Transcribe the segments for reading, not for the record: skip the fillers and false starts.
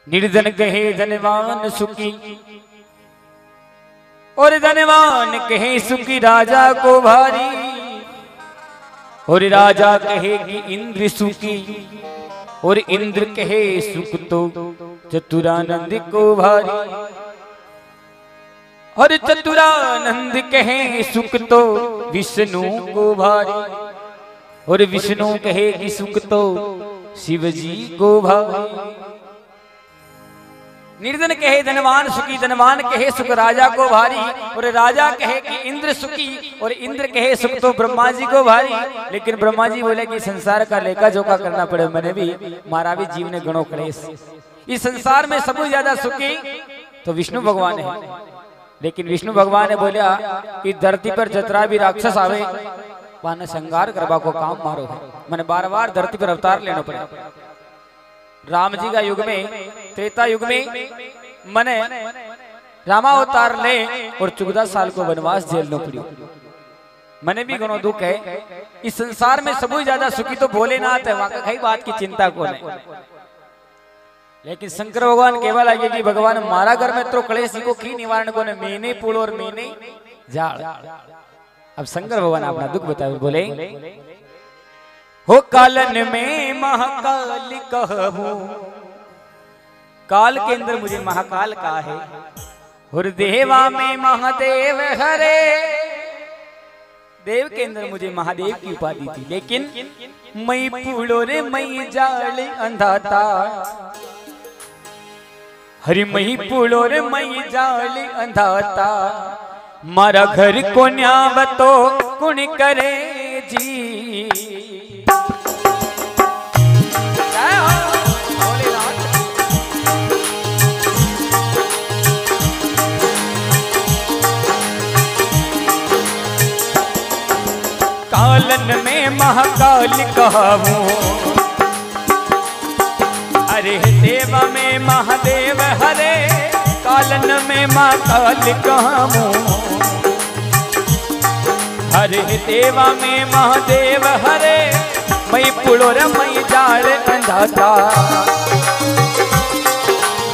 निर्धन कहे धनवान सुखी और धनवान कहे सुखी राजा को भारी और राजा कहे कि इंद्र सुखी और इंद्र कहे सुख तो चतुरानंद को भारी और चतुरानंद कहे सुख तो विष्णु को भारी और विष्णु कहे कि सुख तो शिव जी को भारी। निर्धन कहे धनवान सुखी, धनवान कहे सुख राजा को भारी और राजा कहे कि इंद्र सुखी और इंद्र कहे सुख तो ब्रह्मा जी को भारी। लेकिन ब्रह्मा जी बोले कि संसार का लेखा जोखा करना पड़े, मैंने भी मारा भी जीव ने गणो क्लेश। इस संसार में सबसे ज्यादा सुखी तो विष्णु भगवान है। लेकिन विष्णु भगवान ने बोला कि धरती पर जतरा भी राक्षस आवे पाने संगार करवा को काम मारो है, मैंने बार बार धरती पर अवतार लेना पड़े। राम जी का युग में, त्रेता युग में मने रामावतार ले और 14 साल को वनवास झेलना पड़ी। मने भी घणो दुख है। इस संसार में सबसे ज्यादा सुखी तो भोलेनाथ है, वहां कई बात की चिंता को नहीं। लेकिन शंकर भगवान केवल लगे कि भगवान मारा घर में तो क्लेश को की निवारण को ने महीने पुल और महीने झाड़। अब शंकर भगवान अपना दुख बताए, बोले हो कालन में महाकाल कहूं, काल के अंदर मुझे महाकाल का है और देवा में महादेव हरे, देव के अंदर मुझे महादेव की उपाधि थी। लेकिन मई पूलो रे मई जाल अंधाता, हरि मई पूलो रे मई जाल अंधाता, मारा घर को न्याव तो कुण करे जी। कालन में महाकाल कहूं, अरे देव में महादेव हरे, कालन में महाकाल कहूं, हरे देवा में महादेव हरे, मई पुलो रे मई जाड़ अंधाता,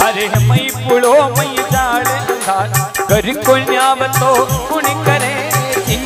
हरे मई पुलो मई जाड़ अंधाता, कर को न्याव तो कुण करे जी।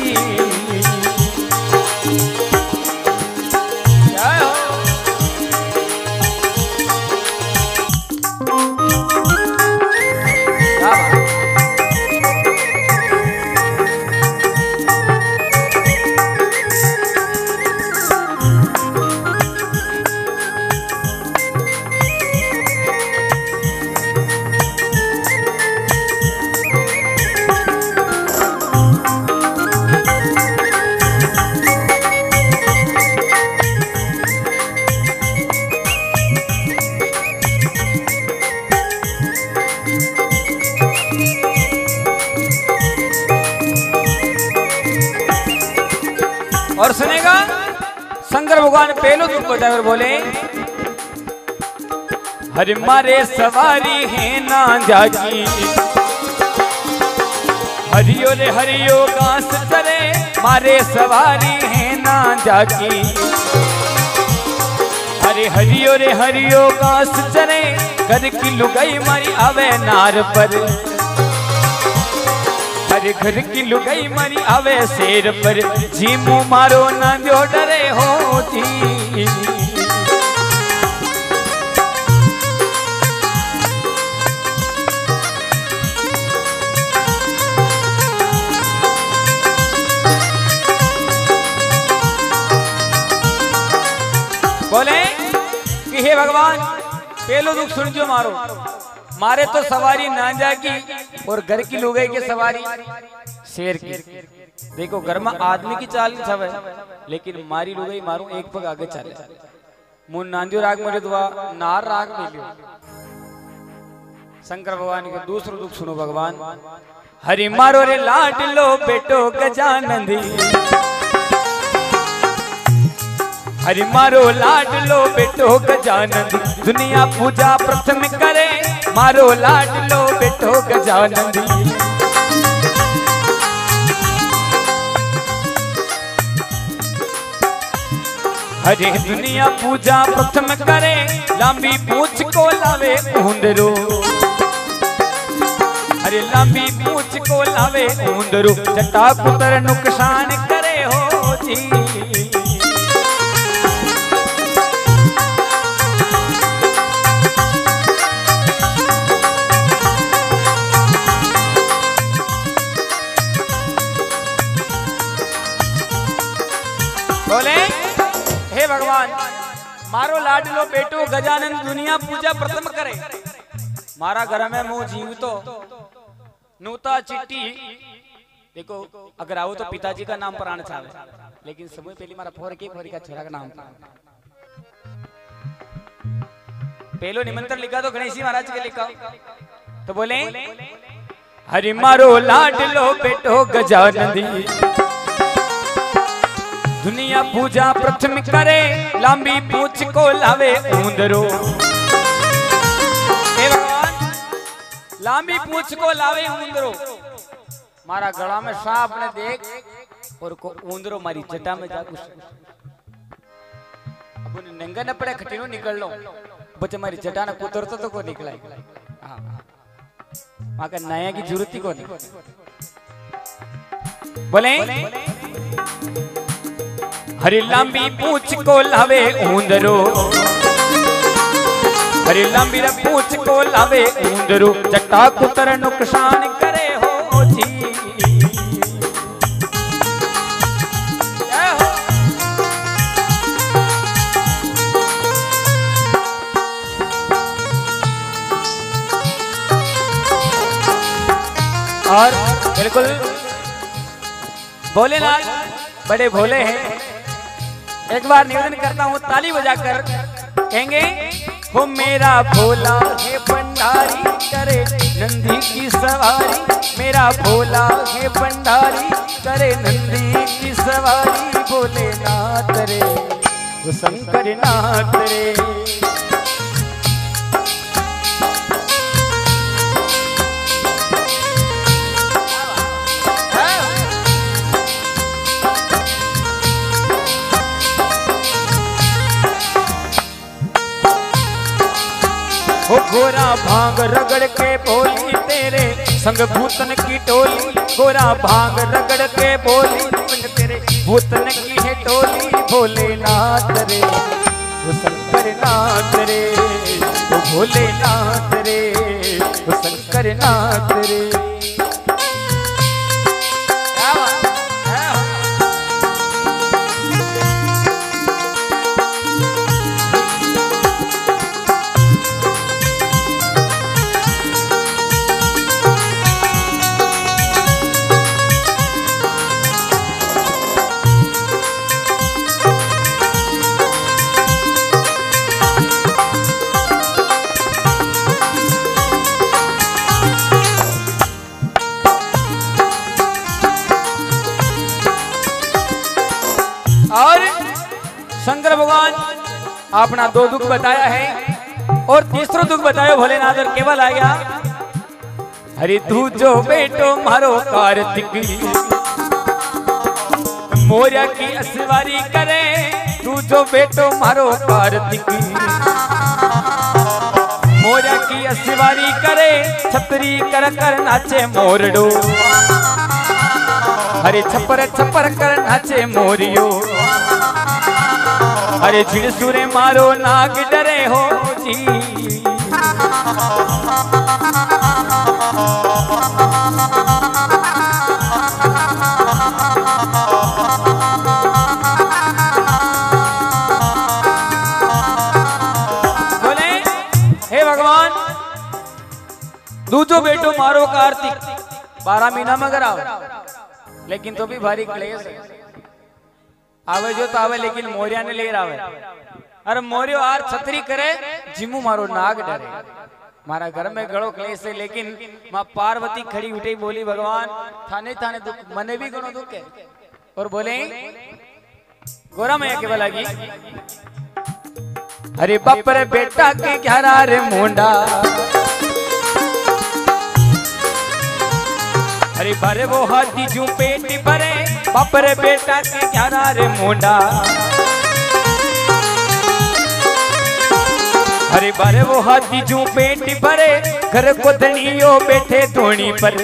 और सुनेगा शंकर भगवान पहलो दुख बताए और बोले हरि मारे सवारी है ना जागी, हरियो रे हरियो गांस चरे, मारे सवारी है ना जागी, हरे हरियो रे हरियो गांस चरे, घर की लुगाई मारी आवे नार पर, हरे घर की लुगाई मारी आवे शेर पर, जी मुँह मारो ना जो डरे हो जी। बोले कि हे भगवान पहलो दुख सुन जो मारो, मारे तो सवारी ना जागी और घर की लुगाई के सवारी शेर की। देखो घर में आदमी की चाल सब है, लेकिन मारी लुगाई मारू एक पग आगे चले। मुन नांदियो राग में दुआ नार राग में लियो। शंकर भगवान के दूसरो दुख सुनो भगवान, हरि मारो रे लाड लो बेटो गजानंदी, हरि मारो लाड लो बेटो गजानंदी, दुनिया पूजा प्रथम करे, मारो लाड लो बेटो गजानंदी। हरे दुनिया पूजा प्रथम करे, लांबी पूछ को लावे ऊंदरो। हरे लांबी पूछ को लावे ऊंदरो, जटा पुत्र नुकसान करे हो जी। बोले हे भगवान, मारो लाडलो बेटो गजानन दुनिया पूजा प्रथम करे। मारा घर में मुंह जीव तो नूता चिट्ठी देखो, अगर आओ तो पिताजी का नाम प्राण चावे, लेकिन समय पहले मारा फोर का छोरा का नाम पहलो निमंत्रण लिखा तो गणेश जी महाराज के लिखा। तो बोले हरि मारो लाडलो बेटो गजानन दुनिया पूजा प्रथम करे, लांबी पूछ को लावे ऊंदरो। हे भगवान, लांबी पूछ को लावे ऊंदरो। मारा गला में सांप ने देख और को ऊंदरो मारी जटा में जा घुस। अब उन्हें नंगा न पड़े, खटीनो निकल लो, बच्चे मारी जटा ने कुतरतो तो को निकला। वहां का नया की जरूरत ही को नहीं। बोले हरी लांबी पूछ को लावे ऊंदरो। हरी लांबी पूछ को लावे ऊंदरो, जटा कुतर नुकसान करे हो जी। और बिल्कुल भोलेनाथ बड़े भोले हैं। एक बार निवेदन करता हूँ, ताली बजाकर कहेंगे, हो मेरा भोला है भंडारी करे नंदी की सवारी। मेरा भोला है भंडारी करे नंदी की सवारी। भोलेनाथ रे वो शंकर नाथ रे। हो गोरा भांग रगड़ के बोली तेरे संग भूतन की टोली। गोरा भांग रगड़ के बोली तेरे भूतन की है टोली। भोलेनाथ रे वो शंकर नाथ रे, वो भोलेनाथ रे वो शंकर नाथ रे। और शंकर भगवान अपना दो दुख बताया है और तीसरा दुख बताया भोलेनाथ और केवल आ गया। हरि तू जो बेटो मारो कार्तिक मोरिया की असवारी करे। तू जो बेटो मारो कार्तिक मोरिया की असवारी करे। छतरी कर कर नाचे मोरडो। हरे छपर छपर कर नाचे मोरियो। अरे झिड़सुरे मारो नाग डरे हो जी। बोले हे भगवान, दूजो बेटो मारो कार्तिक 12 महीना मगर आओ, लेकिन तो भी भारी क्लेश है। आवे जो तो आवे, लेकिन मोरिया ने ले आवे। अरे मोरियो आर छतरी करे जिमू मारो नाग डरे। मारा घर में गड़ो क्लेश है, लेकिन मां पार्वती खड़ी उठी बोली, भगवान थाने थाने दुख, मने भी गणो दुख है। और बोले गोरा मैया के बलागी, अरे बाप रे बेटा के ग्यारह रे मुंडा। अरे भरे वो हाथी जू पेट भरे। बाप रे बेटा के ग्यारह रे मुंडा। अरे बारे वो हाथी जू पेट भरे घर को धनियो बैठे धोनी पर,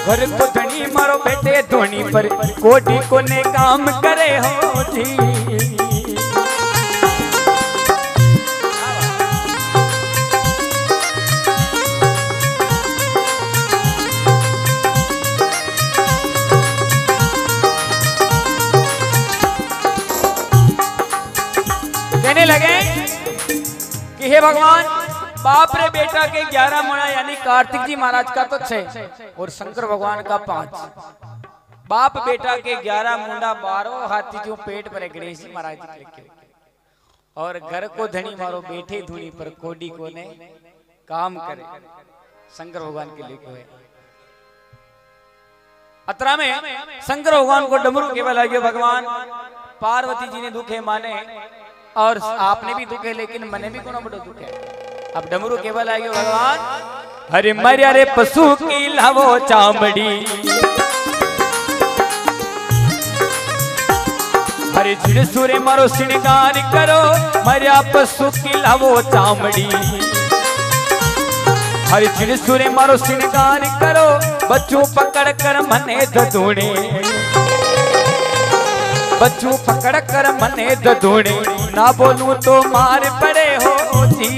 घर को धनी मारो बैठे धोनी पर, कोटी को ने काम करे हो जी। कहने लगे कि हे भगवान, बाप रे बेटा के 11 मुंडा यानी कार्तिक जी महाराज का तो 6 और शंकर भगवान का 5। बाप बेटा के 11 मुंडा 12 हाथी जो पेट पर गणेश जी महाराज जी, और घर को धनी मारो बैठे धूनी पर, कोडी को ने काम करे शंकर भगवान के लेके। अतरा में शंकर भगवान को डमरू केवल लगे, भगवान पार्वती जी ने दुखे माने और आपने भी दुखे, लेकिन मने भी कोनो बड़ो दुखे। अब डमरू केवल आएगे भगवान, हरे मरिया रे पशु की लावो चामड़ी, हरे झिड़सुरे मारो श्रृंगार करो, मरिया पशु की लावो चामड़ी, हरे झिड़सुरे मारो श्रृंगार करो, बच्चों पकड़ कर मने ददूणे, बच्चों पकड़ कर मने ददूणे, ना बोलूं तो मार पड़े हो जी।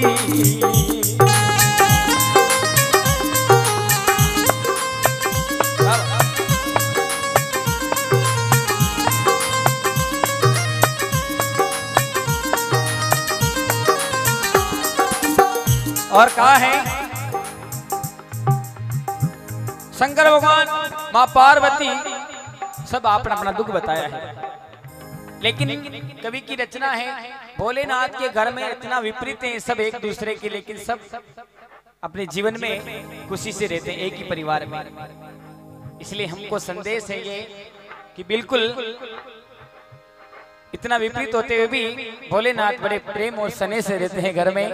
और कहा है शंकर भगवान, मां पार्वती सब आपने अपना दुख बताया है, लेकिन कवि की रचना है भोलेनाथ के घर में इतना विपरीत है सब एक दूसरे के, लेकिन सब अपने जीवन में खुशी से रहते हैं एक ही परिवार में। इसलिए हमको संदेश है ये कि बिल्कुल इतना विपरीत होते हुए भी भोलेनाथ बड़े प्रेम और स्नेह से रहते हैं घर में।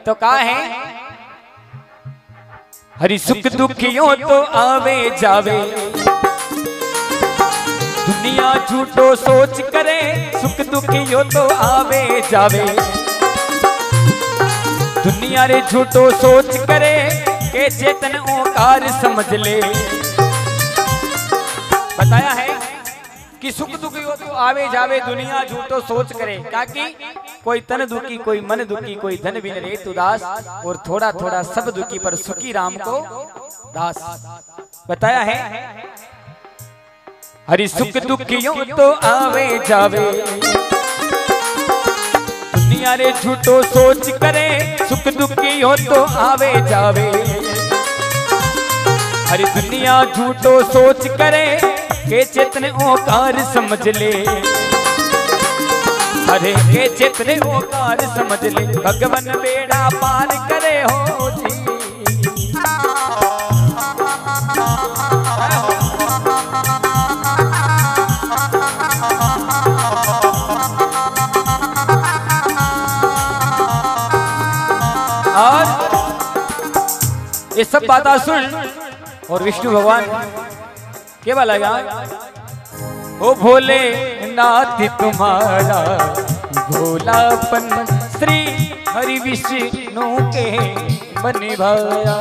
तो कहा है, हरि सुख दुखियों तो आवे जावे, दुनिया झूठो सोच करे, सुख दुखियों तो आवे जावे, दुनिया रे झूठो सोच करे, के चेतन ओंकार समझ ले। बताया है कि सुख दुखियों तो आवे जावे, दुनिया झूठो सोच करे, ताकि कोई तन दुखी, कोई मन दुखी, कोई धन बिन रे उदास, और थोड़ा थोड़ा सब दुखी पर सुखी राम को दास। बताया है हरि सुख दुखियों तो आवे जावे, दुनिया रे झूठो सोच करे, सुख दुखियों तो आवे जावे, हरि दुनिया झूठो सोच करे, के चेतन ओंकार समझ ले, हरे के चेतन ओंकार समझ ले, भगवान बेड़ा पार करे हो जी। और ये सब बातें सुन और विष्णु भगवान केवल लगा, ओ भोले नाथ तुम्हारा भोलापन, श्री हरि विष्णु के मन भाया।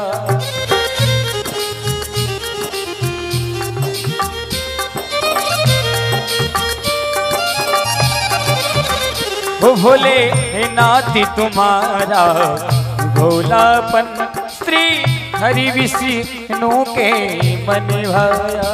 ओ भोले नाथ तुम्हारा भोलापन, श्री हरि विष्णु के मन भाया।